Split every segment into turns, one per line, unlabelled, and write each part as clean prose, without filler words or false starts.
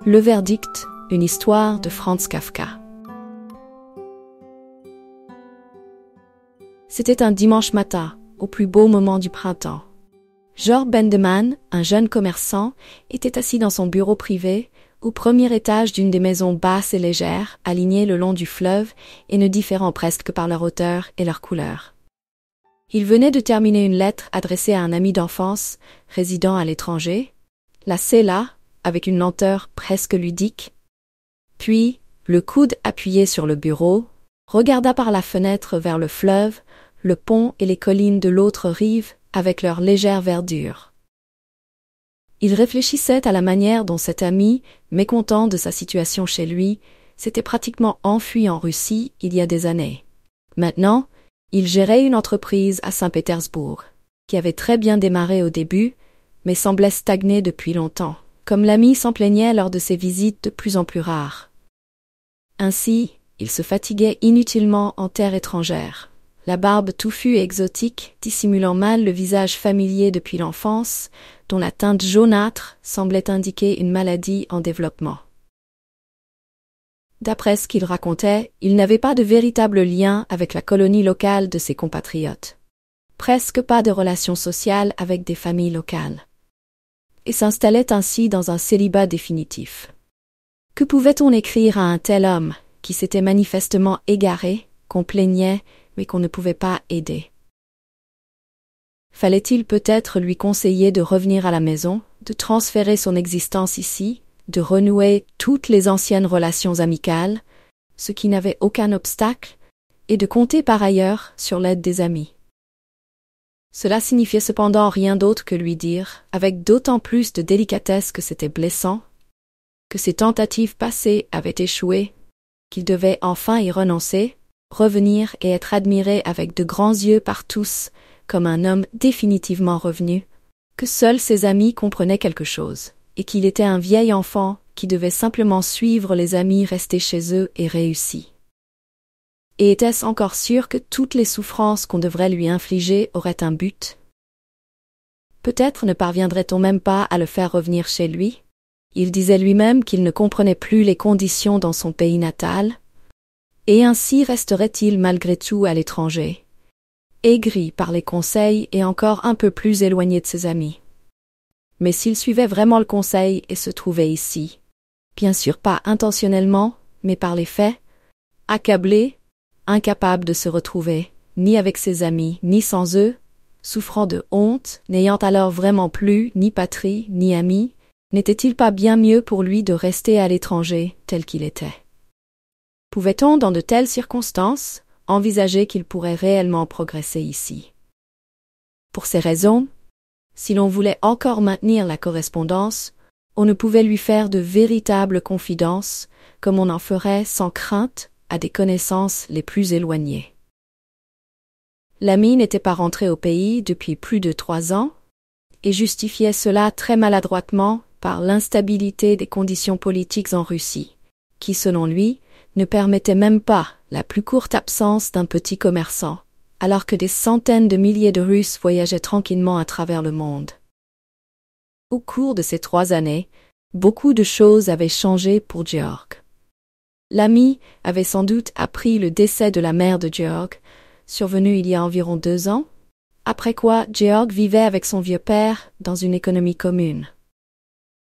Le verdict, une histoire de Franz Kafka. C'était un dimanche matin, au plus beau moment du printemps. Georg Bendemann, un jeune commerçant, était assis dans son bureau privé, au premier étage d'une des maisons basses et légères, alignées le long du fleuve et ne différant presque que par leur hauteur et leur couleur. Il venait de terminer une lettre adressée à un ami d'enfance, résidant à l'étranger, la scella, avec une lenteur presque ludique. Puis, le coude appuyé sur le bureau, regarda par la fenêtre vers le fleuve, le pont et les collines de l'autre rive, avec leur légère verdure. Il réfléchissait à la manière dont cet ami, mécontent de sa situation chez lui, s'était pratiquement enfui en Russie il y a des années. Maintenant, il gérait une entreprise à Saint-Pétersbourg, qui avait très bien démarré au début, mais semblait stagner depuis longtemps, comme l'ami s'en plaignait lors de ses visites de plus en plus rares. Ainsi, il se fatiguait inutilement en terre étrangère, la barbe touffue et exotique dissimulant mal le visage familier depuis l'enfance, dont la teinte jaunâtre semblait indiquer une maladie en développement. D'après ce qu'il racontait, il n'avait pas de véritable lien avec la colonie locale de ses compatriotes. Presque pas de relations sociales avec des familles locales. Et s'installait ainsi dans un célibat définitif. Que pouvait-on écrire à un tel homme, qui s'était manifestement égaré, qu'on plaignait, mais qu'on ne pouvait pas aider? Fallait-il peut-être lui conseiller de revenir à la maison, de transférer son existence ici, de renouer toutes les anciennes relations amicales, ce qui n'avait aucun obstacle, et de compter par ailleurs sur l'aide des amis? Cela signifiait cependant rien d'autre que lui dire, avec d'autant plus de délicatesse que c'était blessant, que ses tentatives passées avaient échoué, qu'il devait enfin y renoncer, revenir et être admiré avec de grands yeux par tous, comme un homme définitivement revenu, que seuls ses amis comprenaient quelque chose, et qu'il était un vieil enfant qui devait simplement suivre les amis restés chez eux et réussis. Et était-ce encore sûr que toutes les souffrances qu'on devrait lui infliger auraient un but? Peut-être ne parviendrait-on même pas à le faire revenir chez lui? Il disait lui-même qu'il ne comprenait plus les conditions dans son pays natal, et ainsi resterait-il malgré tout à l'étranger, aigri par les conseils et encore un peu plus éloigné de ses amis. Mais s'il suivait vraiment le conseil et se trouvait ici, bien sûr pas intentionnellement, mais par les faits, accablé, incapable de se retrouver, ni avec ses amis, ni sans eux, souffrant de honte, n'ayant alors vraiment plus ni patrie, ni amis, n'était-il pas bien mieux pour lui de rester à l'étranger tel qu'il était? Pouvait-on, dans de telles circonstances, envisager qu'il pourrait réellement progresser ici? Pour ces raisons, si l'on voulait encore maintenir la correspondance, on ne pouvait lui faire de véritables confidences, comme on en ferait sans crainte à des connaissances les plus éloignées. L'ami n'était pas rentré au pays depuis plus de 3 ans, et justifiait cela très maladroitement par l'instabilité des conditions politiques en Russie, qui, selon lui, ne permettait même pas la plus courte absence d'un petit commerçant, alors que des centaines de milliers de Russes voyageaient tranquillement à travers le monde. Au cours de ces 3 années, beaucoup de choses avaient changé pour Georg. L'ami avait sans doute appris le décès de la mère de Georg, survenu il y a environ 2 ans, après quoi Georg vivait avec son vieux père dans une économie commune,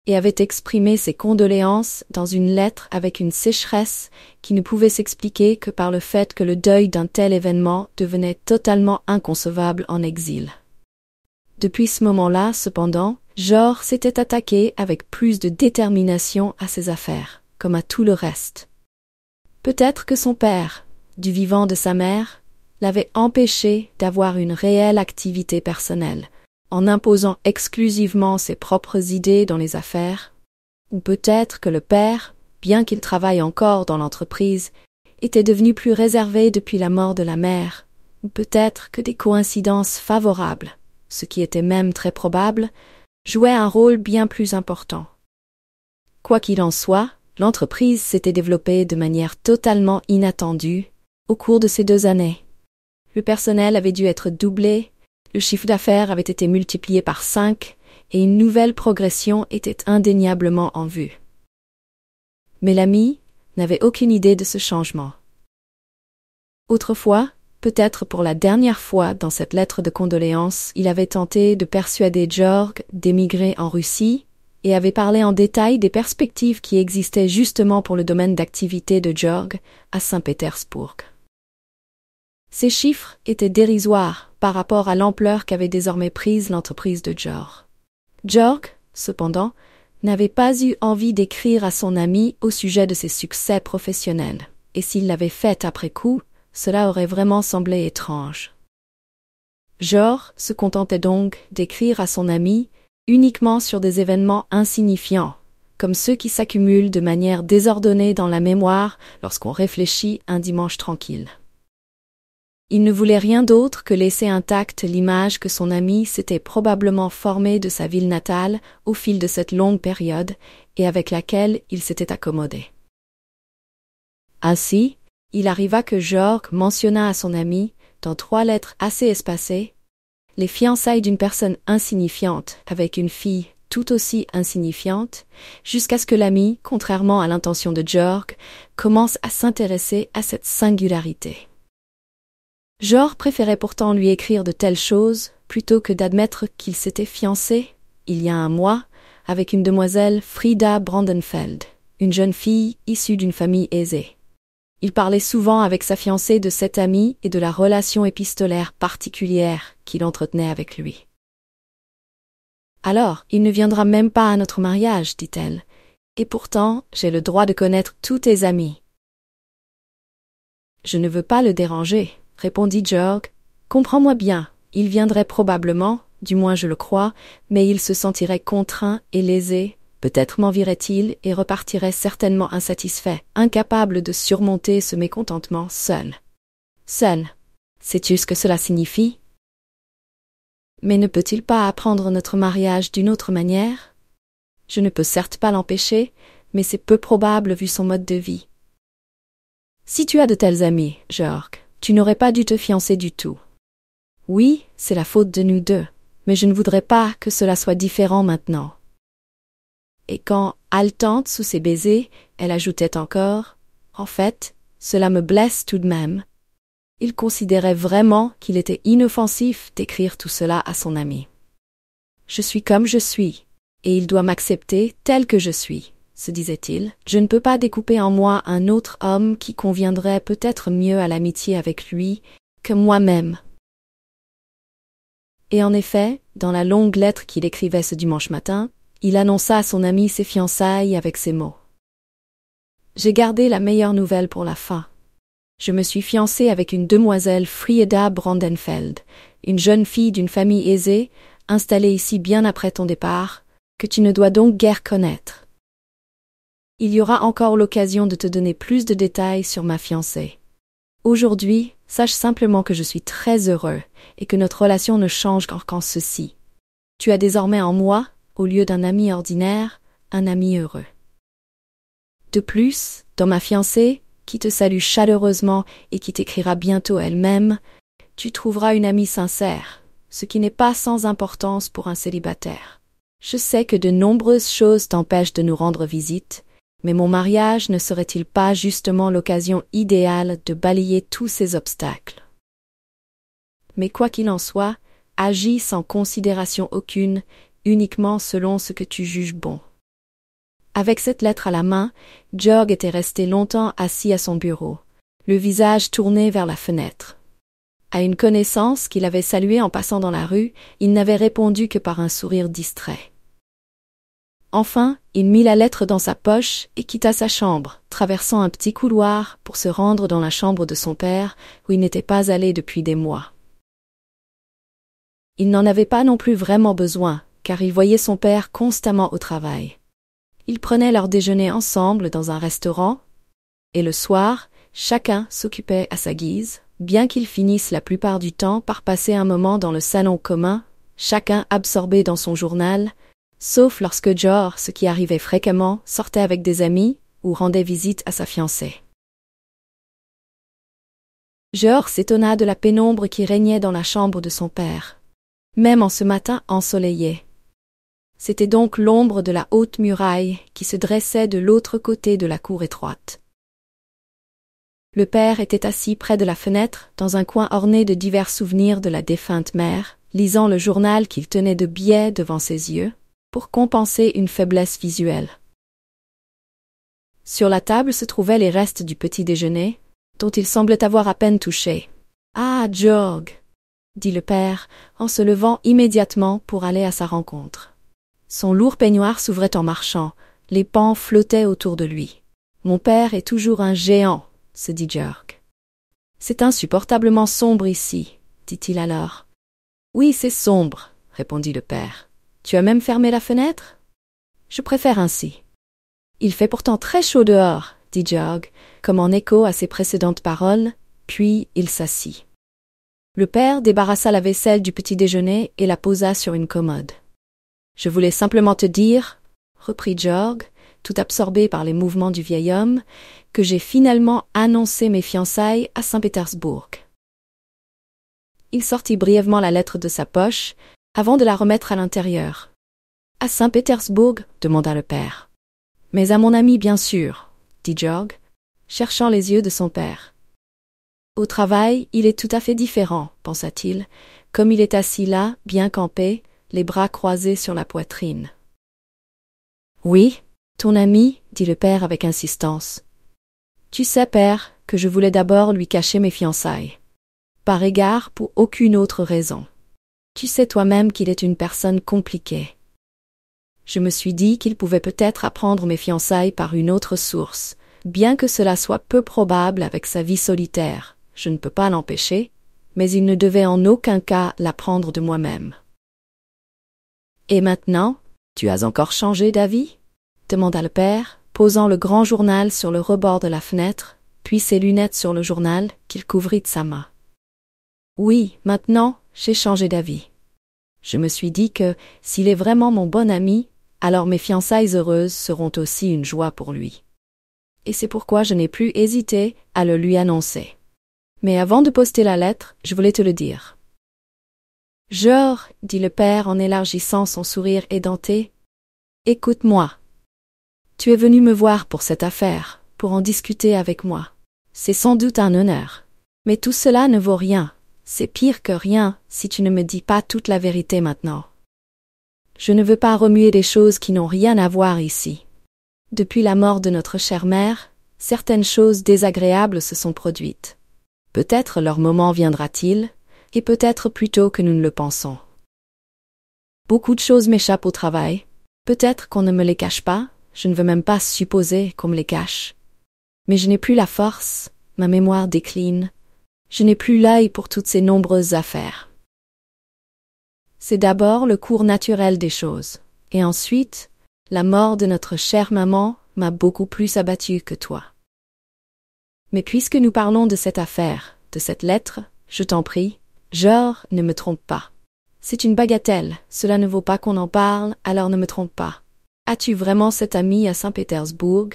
et avait exprimé ses condoléances dans une lettre avec une sécheresse qui ne pouvait s'expliquer que par le fait que le deuil d'un tel événement devenait totalement inconcevable en exil. Depuis ce moment-là, cependant, Georg s'était attaqué avec plus de détermination à ses affaires, comme à tout le reste. Peut-être que son père, du vivant de sa mère, l'avait empêché d'avoir une réelle activité personnelle, en imposant exclusivement ses propres idées dans les affaires, ou peut-être que le père, bien qu'il travaille encore dans l'entreprise, était devenu plus réservé depuis la mort de la mère, ou peut-être que des coïncidences favorables, ce qui était même très probable, jouaient un rôle bien plus important. Quoi qu'il en soit, l'entreprise s'était développée de manière totalement inattendue au cours de ces 2 années. Le personnel avait dû être doublé, le chiffre d'affaires avait été multiplié par 5 et une nouvelle progression était indéniablement en vue. Mais l'ami n'avait aucune idée de ce changement. Autrefois, peut-être pour la dernière fois dans cette lettre de condoléances, il avait tenté de persuader Georg d'émigrer en Russie et avait parlé en détail des perspectives qui existaient justement pour le domaine d'activité de Georg à Saint-Pétersbourg. Ces chiffres étaient dérisoires par rapport à l'ampleur qu'avait désormais prise l'entreprise de Georg. Georg, cependant, n'avait pas eu envie d'écrire à son ami au sujet de ses succès professionnels, et s'il l'avait fait après coup, cela aurait vraiment semblé étrange. Georg se contentait donc d'écrire à son ami uniquement sur des événements insignifiants, comme ceux qui s'accumulent de manière désordonnée dans la mémoire lorsqu'on réfléchit un dimanche tranquille. Il ne voulait rien d'autre que laisser intacte l'image que son ami s'était probablement formée de sa ville natale au fil de cette longue période et avec laquelle il s'était accommodé. Ainsi, il arriva que Georg mentionna à son ami, dans 3 lettres assez espacées, les fiançailles d'une personne insignifiante avec une fille tout aussi insignifiante, jusqu'à ce que l'ami, contrairement à l'intention de Georg, commence à s'intéresser à cette singularité. Georg préférait pourtant lui écrire de telles choses plutôt que d'admettre qu'il s'était fiancé, il y a un mois, avec une demoiselle Frida Brandenfeld, une jeune fille issue d'une famille aisée. Il parlait souvent avec sa fiancée de cet ami et de la relation épistolaire particulière qu'il entretenait avec lui. « Alors, il ne viendra même pas à notre mariage, dit-elle, et pourtant j'ai le droit de connaître tous tes amis. »« Je ne veux pas le déranger, » répondit Georg. « Comprends-moi bien, il viendrait probablement, du moins je le crois, mais il se sentirait contraint et lésé. Peut-être m'envirait-il et repartirait certainement insatisfait, incapable de surmonter ce mécontentement seul. Seul. Sais-tu ce que cela signifie? Mais ne peut-il pas apprendre notre mariage d'une autre manière? Je ne peux certes pas l'empêcher, mais c'est peu probable vu son mode de vie. Si tu as de tels amis, Georg, tu n'aurais pas dû te fiancer du tout. Oui, c'est la faute de nous deux, mais je ne voudrais pas que cela soit différent maintenant. Et quand, haletante sous ses baisers, elle ajoutait encore « En fait, cela me blesse tout de même », il considérait vraiment qu'il était inoffensif d'écrire tout cela à son ami. « Je suis comme je suis, et il doit m'accepter tel que je suis », se disait-il. « Je ne peux pas découper en moi un autre homme qui conviendrait peut-être mieux à l'amitié avec lui que moi-même. » Et en effet, dans la longue lettre qu'il écrivait ce dimanche matin, il annonça à son ami ses fiançailles avec ces mots. « J'ai gardé la meilleure nouvelle pour la fin. Je me suis fiancé avec une demoiselle Frida Brandenfeld, une jeune fille d'une famille aisée, installée ici bien après ton départ, que tu ne dois donc guère connaître. Il y aura encore l'occasion de te donner plus de détails sur ma fiancée. Aujourd'hui, sache simplement que je suis très heureux et que notre relation ne change qu'en ceci. Tu as désormais en moi, au lieu d'un ami ordinaire, un ami heureux. De plus, dans ma fiancée, qui te salue chaleureusement et qui t'écrira bientôt elle-même, tu trouveras une amie sincère, ce qui n'est pas sans importance pour un célibataire. Je sais que de nombreuses choses t'empêchent de nous rendre visite, mais mon mariage ne serait-il pas justement l'occasion idéale de balayer tous ces obstacles? Mais quoi qu'il en soit, agis sans considération aucune, uniquement selon ce que tu juges bon. » Avec cette lettre à la main, Georg était resté longtemps assis à son bureau, le visage tourné vers la fenêtre. À une connaissance qu'il avait saluée en passant dans la rue, il n'avait répondu que par un sourire distrait. Enfin, il mit la lettre dans sa poche et quitta sa chambre, traversant un petit couloir pour se rendre dans la chambre de son père, où il n'était pas allé depuis des mois. Il n'en avait pas non plus vraiment besoin, car il voyait son père constamment au travail. Ils prenaient leur déjeuner ensemble dans un restaurant, et le soir, chacun s'occupait à sa guise, bien qu'ils finissent la plupart du temps par passer un moment dans le salon commun, chacun absorbé dans son journal, sauf lorsque Georg, ce qui arrivait fréquemment, sortait avec des amis ou rendait visite à sa fiancée. Georg s'étonna de la pénombre qui régnait dans la chambre de son père, même en ce matin ensoleillé. C'était donc l'ombre de la haute muraille qui se dressait de l'autre côté de la cour étroite. Le père était assis près de la fenêtre, dans un coin orné de divers souvenirs de la défunte mère, lisant le journal qu'il tenait de biais devant ses yeux, pour compenser une faiblesse visuelle. Sur la table se trouvaient les restes du petit déjeuner, dont il semblait avoir à peine touché. « Ah, Georg !» dit le père, en se levant immédiatement pour aller à sa rencontre. Son lourd peignoir s'ouvrait en marchant, les pans flottaient autour de lui. « Mon père est toujours un géant !» se dit Georg. « C'est insupportablement sombre ici, dit-il alors. « Oui, c'est sombre, répondit le père. Tu as même fermé la fenêtre? Je préfère ainsi. Il fait pourtant très chaud dehors, dit Georg, comme en écho à ses précédentes paroles, puis il s'assit. Le père débarrassa la vaisselle du petit déjeuner et la posa sur une commode. Je voulais simplement te dire, reprit Georg, tout absorbé par les mouvements du vieil homme, que j'ai finalement annoncé mes fiançailles à Saint-Pétersbourg. Il sortit brièvement la lettre de sa poche, avant de la remettre à l'intérieur. « À Saint-Pétersbourg » demanda le père. « Mais à mon ami, bien sûr, » dit Georg, cherchant les yeux de son père. « Au travail, il est tout à fait différent, pensa-t-il, comme il est assis là, bien campé, les bras croisés sur la poitrine. »« Oui, ton ami, » dit le père avec insistance. « Tu sais, père, que je voulais d'abord lui cacher mes fiançailles. Par égard pour aucune autre raison. Tu sais toi-même qu'il est une personne compliquée. Je me suis dit qu'il pouvait peut-être apprendre mes fiançailles par une autre source, bien que cela soit peu probable avec sa vie solitaire. Je ne peux pas l'empêcher, mais il ne devait en aucun cas l'apprendre de moi-même. »« Et maintenant, tu as encore changé d'avis ?» demanda le père, posant le grand journal sur le rebord de la fenêtre, puis ses lunettes sur le journal qu'il couvrit de sa main. « Oui, maintenant, j'ai changé d'avis. Je me suis dit que, s'il est vraiment mon bon ami, alors mes fiançailles heureuses seront aussi une joie pour lui. Et c'est pourquoi je n'ai plus hésité à le lui annoncer. Mais avant de poster la lettre, je voulais te le dire. »« Georg, » dit le père en élargissant son sourire édenté, « écoute-moi. Tu es venu me voir pour cette affaire, pour en discuter avec moi. C'est sans doute un honneur. Mais tout cela ne vaut rien. C'est pire que rien si tu ne me dis pas toute la vérité maintenant. Je ne veux pas remuer des choses qui n'ont rien à voir ici. Depuis la mort de notre chère mère, certaines choses désagréables se sont produites. Peut-être leur moment viendra-t-il, et peut-être plus tôt que nous ne le pensons. Beaucoup de choses m'échappent au travail. Peut-être qu'on ne me les cache pas, je ne veux même pas supposer qu'on me les cache. Mais je n'ai plus la force, ma mémoire décline. Je n'ai plus l'œil pour toutes ces nombreuses affaires. C'est d'abord le cours naturel des choses, et ensuite, la mort de notre chère maman m'a beaucoup plus abattue que toi. Mais puisque nous parlons de cette affaire, de cette lettre, je t'en prie, Georg, ne me trompe pas. C'est une bagatelle, cela ne vaut pas qu'on en parle, alors ne me trompe pas. As-tu vraiment cet ami à Saint-Pétersbourg?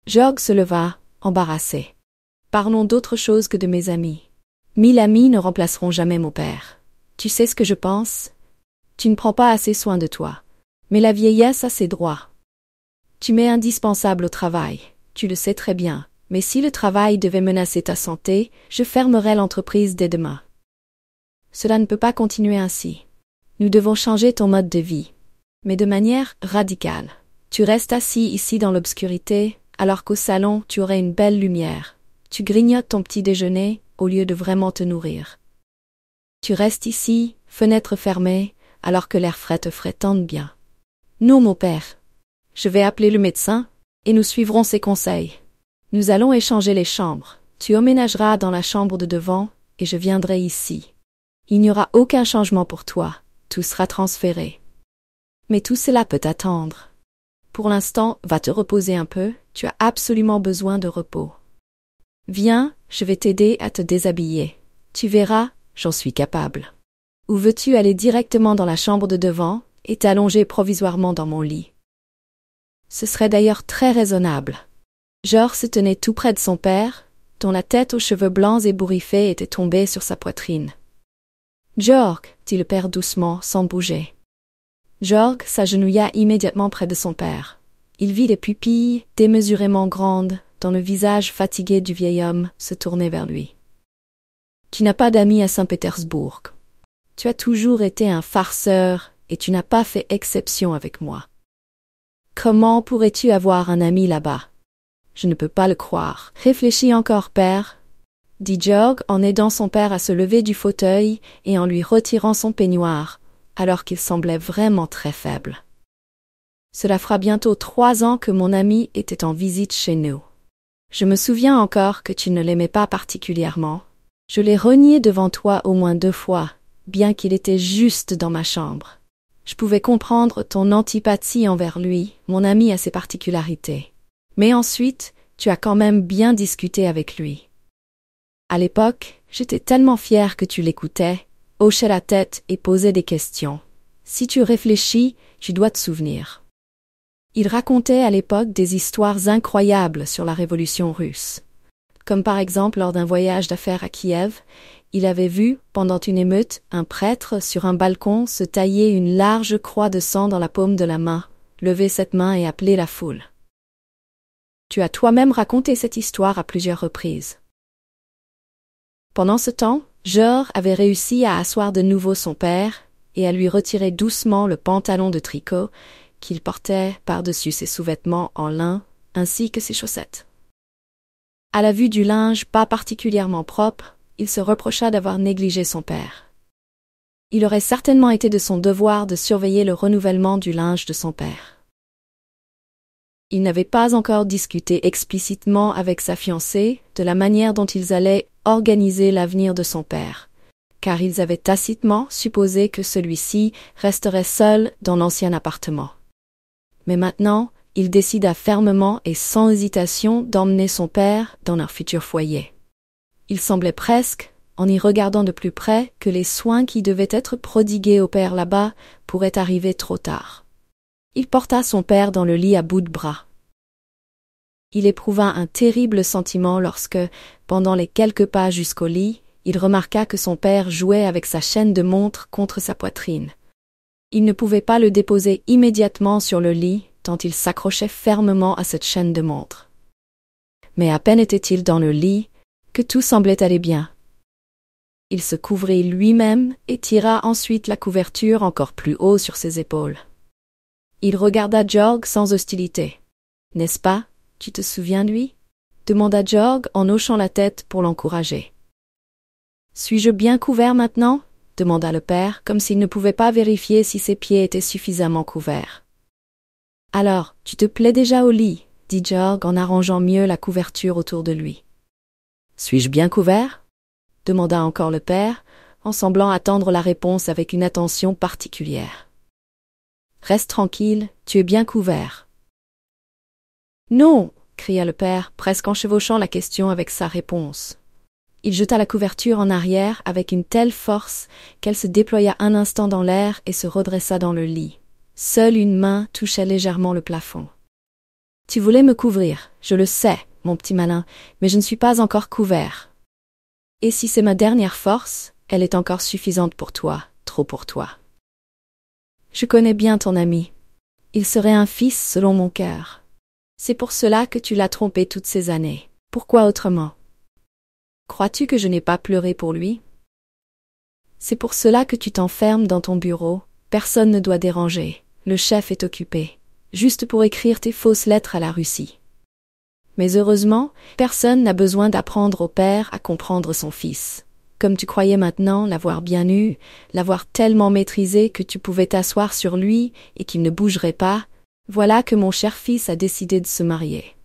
Georg se leva, embarrassé. Parlons d'autre chose que de mes amis. 1000 amis ne remplaceront jamais mon père. Tu sais ce que je pense? Tu ne prends pas assez soin de toi. Mais la vieillesse a ses droits. Tu m'es indispensable au travail, tu le sais très bien, mais si le travail devait menacer ta santé, je fermerais l'entreprise dès demain. Cela ne peut pas continuer ainsi. Nous devons changer ton mode de vie, mais de manière radicale. Tu restes assis ici dans l'obscurité, alors qu'au salon tu aurais une belle lumière. Tu grignotes ton petit déjeuner au lieu de vraiment te nourrir. Tu restes ici, fenêtre fermée, alors que l'air frais te ferait tant de bien. Non, mon père. Je vais appeler le médecin, et nous suivrons ses conseils. Nous allons échanger les chambres. Tu emménageras dans la chambre de devant, et je viendrai ici. Il n'y aura aucun changement pour toi, tout sera transféré. Mais tout cela peut attendre. Pour l'instant, va te reposer un peu, tu as absolument besoin de repos. Viens, je vais t'aider à te déshabiller. Tu verras, j'en suis capable. Ou veux-tu aller directement dans la chambre de devant et t'allonger provisoirement dans mon lit? Ce serait d'ailleurs très raisonnable. Georg se tenait tout près de son père, dont la tête aux cheveux blancs ébouriffés était tombée sur sa poitrine. « Georg, dit le père doucement, sans bouger. Georg s'agenouilla immédiatement près de son père. Il vit les pupilles démesurément grandes, dont le visage fatigué du vieil homme se tournait vers lui. « Tu n'as pas d'amis à Saint-Pétersbourg. Tu as toujours été un farceur et tu n'as pas fait exception avec moi. Comment pourrais-tu avoir un ami là-bas? Je ne peux pas le croire. Réfléchis encore, père, dit Georg en aidant son père à se lever du fauteuil et en lui retirant son peignoir, alors qu'il semblait vraiment très faible. Cela fera bientôt 3 ans que mon ami était en visite chez nous. Je me souviens encore que tu ne l'aimais pas particulièrement. Je l'ai renié devant toi au moins 2 fois, bien qu'il était juste dans ma chambre. Je pouvais comprendre ton antipathie envers lui, mon ami a ses particularités. Mais ensuite, tu as quand même bien discuté avec lui. À l'époque, j'étais tellement fière que tu l'écoutais, hochais la tête et posais des questions. Si tu réfléchis, tu dois te souvenir. Il racontait à l'époque des histoires incroyables sur la révolution russe. Comme par exemple lors d'un voyage d'affaires à Kiev, il avait vu, pendant une émeute, un prêtre sur un balcon se tailler une large croix de sang dans la paume de la main, lever cette main et appeler la foule. Tu as toi-même raconté cette histoire à plusieurs reprises. Pendant ce temps, Georg avait réussi à asseoir de nouveau son père et à lui retirer doucement le pantalon de tricot qu'il portait par-dessus ses sous-vêtements en lin, ainsi que ses chaussettes. À la vue du linge pas particulièrement propre, il se reprocha d'avoir négligé son père. Il aurait certainement été de son devoir de surveiller le renouvellement du linge de son père. Il n'avait pas encore discuté explicitement avec sa fiancée de la manière dont ils allaient organiser l'avenir de son père, car ils avaient tacitement supposé que celui-ci resterait seul dans l'ancien appartement. Mais maintenant, il décida fermement et sans hésitation d'emmener son père dans leur futur foyer. Il semblait presque, en y regardant de plus près, que les soins qui devaient être prodigués au père là-bas pourraient arriver trop tard. Il porta son père dans le lit à bout de bras. Il éprouva un terrible sentiment lorsque, pendant les quelques pas jusqu'au lit, il remarqua que son père jouait avec sa chaîne de montre contre sa poitrine. Il ne pouvait pas le déposer immédiatement sur le lit, tant il s'accrochait fermement à cette chaîne de montre. Mais à peine était-il dans le lit, que tout semblait aller bien. Il se couvrit lui-même et tira ensuite la couverture encore plus haut sur ses épaules. Il regarda Georg sans hostilité. « N'est-ce pas, tu te souviens de lui ?» demanda Georg en hochant la tête pour l'encourager. « Suis-je bien couvert maintenant ?» demanda le père, comme s'il ne pouvait pas vérifier si ses pieds étaient suffisamment couverts. « Alors, tu te plais déjà au lit ?» dit Georg en arrangeant mieux la couverture autour de lui. « Suis-je bien couvert ?» demanda encore le père, en semblant attendre la réponse avec une attention particulière. « Reste tranquille, tu es bien couvert. »« Non !» cria le père, presque en chevauchant la question avec sa réponse. Il jeta la couverture en arrière avec une telle force qu'elle se déploya un instant dans l'air et se redressa dans le lit. Seule une main touchait légèrement le plafond. « Tu voulais me couvrir, je le sais, mon petit malin, mais je ne suis pas encore couvert. Et si c'est ma dernière force, elle est encore suffisante pour toi, trop pour toi. Je connais bien ton ami. Il serait un fils selon mon cœur. C'est pour cela que tu l'as trompé toutes ces années. Pourquoi autrement? Crois-tu que je n'ai pas pleuré pour lui? C'est pour cela que tu t'enfermes dans ton bureau. Personne ne doit déranger. Le chef est occupé. Juste pour écrire tes fausses lettres à la Russie. Mais heureusement, personne n'a besoin d'apprendre au père à comprendre son fils. Comme tu croyais maintenant l'avoir bien eu, l'avoir tellement maîtrisé que tu pouvais t'asseoir sur lui et qu'il ne bougerait pas, voilà que mon cher fils a décidé de se marier.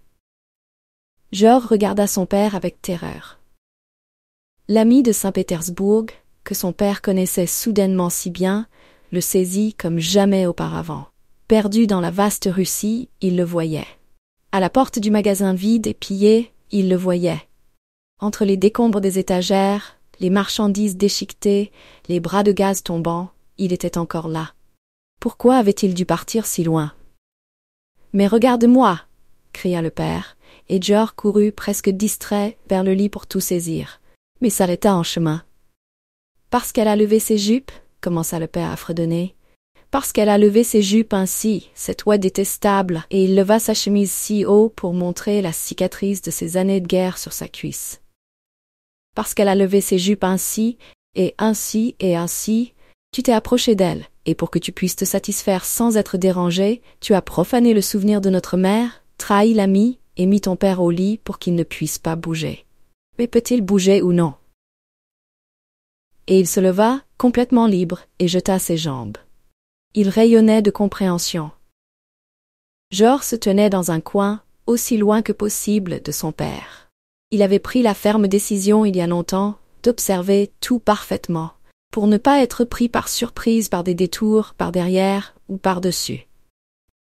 Georg regarda son père avec terreur. L'ami de Saint-Pétersbourg, que son père connaissait soudainement si bien, le saisit comme jamais auparavant. Perdu dans la vaste Russie, il le voyait. À la porte du magasin vide et pillé, il le voyait. Entre les décombres des étagères, les marchandises déchiquetées, les bras de gaz tombants, il était encore là. Pourquoi avait-il dû partir si loin? « Mais regarde-moi » cria le père, et Georg courut presque distrait vers le lit pour tout saisir, mais s'arrêta en chemin. « Parce qu'elle a levé ses jupes » commença le père à fredonner. « Parce qu'elle a levé ses jupes ainsi, cette oie détestable, et il leva sa chemise si haut pour montrer la cicatrice de ses années de guerre sur sa cuisse. Parce qu'elle a levé ses jupes ainsi, et ainsi, tu t'es approché d'elle, et pour que tu puisses te satisfaire sans être dérangé, tu as profané le souvenir de notre mère, trahi l'ami, et mis ton père au lit pour qu'il ne puisse pas bouger. Mais peut-il bouger ou non? Et il se leva, complètement libre, et jeta ses jambes. Il rayonnait de compréhension. George se tenait dans un coin, aussi loin que possible de son père. Il avait pris la ferme décision il y a longtemps d'observer tout parfaitement, pour ne pas être pris par surprise par des détours par derrière ou par-dessus.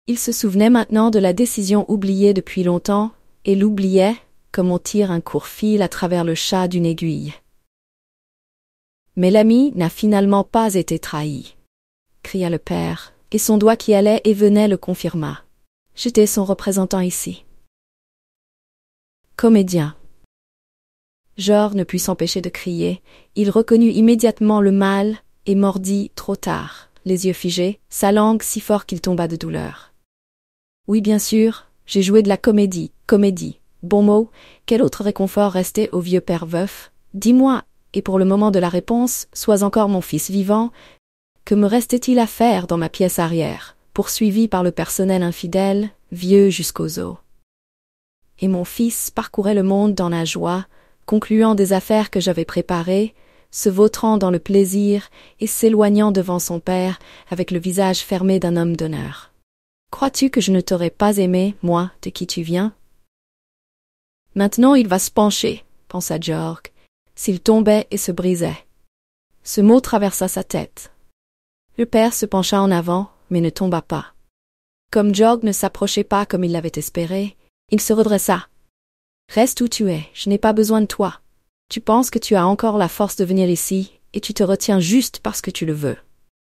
Il se souvenait maintenant de la décision oubliée depuis longtemps, et l'oubliait comme on tire un court fil à travers le chat d'une aiguille. Mais l'ami n'a finalement pas été trahi, cria le père, et son doigt qui allait et venait le confirma. J'étais son représentant ici. Comédien. George ne put s'empêcher de crier. Il reconnut immédiatement le mal et mordit trop tard, les yeux figés, sa langue si fort qu'il tomba de douleur. Oui, bien sûr, j'ai joué de la comédie. Bon mot, quel autre réconfort restait au vieux père veuf? Dis-moi, et pour le moment de la réponse, sois encore mon fils vivant, que me restait-il à faire dans ma pièce arrière, poursuivi par le personnel infidèle, vieux jusqu'aux os? Et mon fils parcourait le monde dans la joie, concluant des affaires que j'avais préparées, se vautrant dans le plaisir et s'éloignant devant son père avec le visage fermé d'un homme d'honneur. Crois-tu que je ne t'aurais pas aimé, moi, de qui tu viens? Maintenant il va se pencher, pensa George, s'il tombait et se brisait. Ce mot traversa sa tête. Le père se pencha en avant, mais ne tomba pas. Comme George ne s'approchait pas comme il l'avait espéré, il se redressa. Reste où tu es, je n'ai pas besoin de toi. Tu penses que tu as encore la force de venir ici, et tu te retiens juste parce que tu le veux.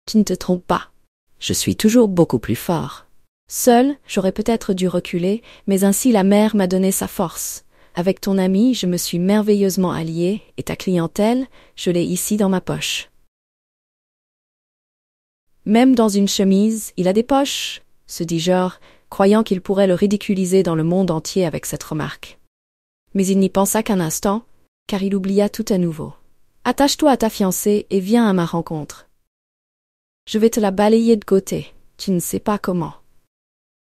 Tu ne te trompes pas. Je suis toujours beaucoup plus fort. Seul, j'aurais peut-être dû reculer, mais ainsi la mère m'a donné sa force. Avec ton ami, je me suis merveilleusement allié, et ta clientèle, je l'ai ici dans ma poche. Même dans une chemise, il a des poches, se dit George, croyant qu'il pourrait le ridiculiser dans le monde entier avec cette remarque. Mais il n'y pensa qu'un instant, car il oublia tout à nouveau. Attache-toi à ta fiancée et viens à ma rencontre. Je vais te la balayer de côté, tu ne sais pas comment.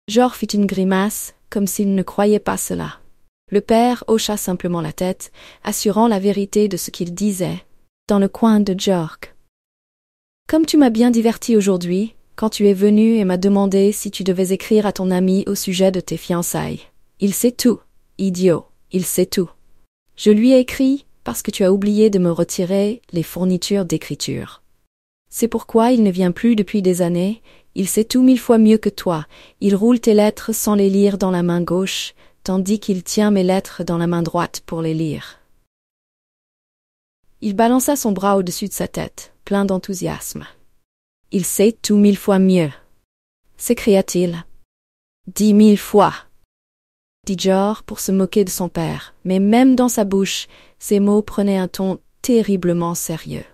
George fit une grimace, comme s'il ne croyait pas cela. Le père hocha simplement la tête, assurant la vérité de ce qu'il disait, dans le coin de George. Comme tu m'as bien diverti aujourd'hui, quand tu es venu et m'as demandé si tu devais écrire à ton ami au sujet de tes fiançailles. Il sait tout, idiot, il sait tout. Je lui ai écrit parce que tu as oublié de me retirer les fournitures d'écriture. C'est pourquoi il ne vient plus depuis des années, il sait tout 1000 fois mieux que toi, il roule tes lettres sans les lire dans la main gauche, tandis qu'il tient mes lettres dans la main droite pour les lire. Il balança son bras au-dessus de sa tête, plein d'enthousiasme. Il sait tout 1000 fois mieux, s'écria-t-il. 10 000 fois, dit George pour se moquer de son père, mais même dans sa bouche, ces mots prenaient un ton terriblement sérieux.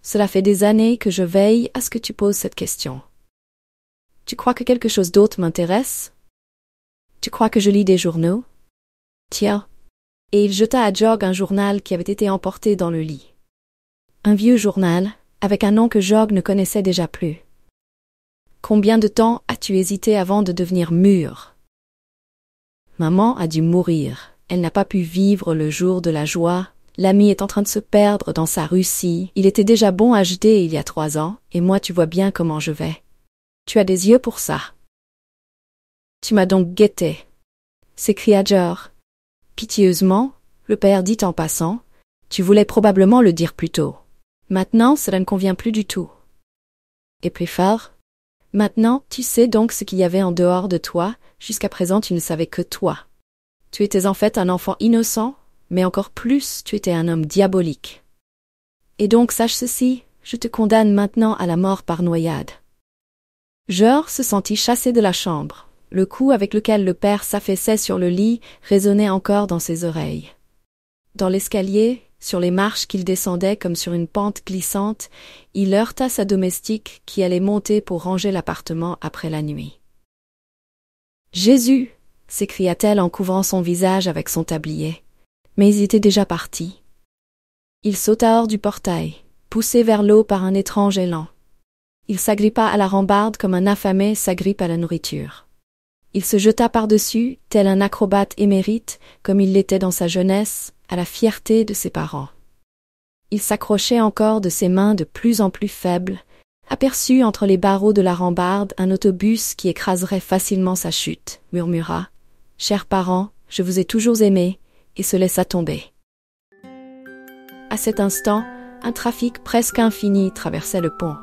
Cela fait des années que je veille à ce que tu poses cette question. Tu crois que quelque chose d'autre m'intéresse? Tu crois que je lis des journaux? Tiens. Et il jeta à George un journal qui avait été emporté dans le lit. Un vieux journal, avec un nom que George ne connaissait déjà plus. Combien de temps as-tu hésité avant de devenir mûr? Maman a dû mourir. Elle n'a pas pu vivre le jour de la joie. L'ami est en train de se perdre dans sa Russie. Il était déjà bon à jeter il y a 3 ans, et moi tu vois bien comment je vais. Tu as des yeux pour ça. Tu m'as donc guetté, s'écria George. Piteusement, le père dit en passant, tu voulais probablement le dire plus tôt. Maintenant, cela ne convient plus du tout. Et plus fort, maintenant, tu sais donc ce qu'il y avait en dehors de toi, jusqu'à présent tu ne savais que toi. Tu étais en fait un enfant innocent, mais encore plus, tu étais un homme diabolique. Et donc sache ceci, je te condamne maintenant à la mort par noyade. George se sentit chassé de la chambre. Le coup avec lequel le père s'affaissait sur le lit résonnait encore dans ses oreilles. Dans l'escalier, Sur les marches qu'il descendait comme sur une pente glissante, il heurta sa domestique qui allait monter pour ranger l'appartement après la nuit. « Jésus !» s'écria-t-elle en couvrant son visage avec son tablier. Mais il était déjà parti. Il sauta hors du portail, poussé vers l'eau par un étrange élan. Il s'agrippa à la rambarde comme un affamé s'agrippe à la nourriture. Il se jeta par-dessus, tel un acrobate émérite, comme il l'était dans sa jeunesse, à la fierté de ses parents. Il s'accrochait encore de ses mains de plus en plus faibles, aperçut entre les barreaux de la rambarde un autobus qui écraserait facilement sa chute, murmura « Chers parents, je vous ai toujours aimés » et se laissa tomber. À cet instant, un trafic presque infini traversait le pont.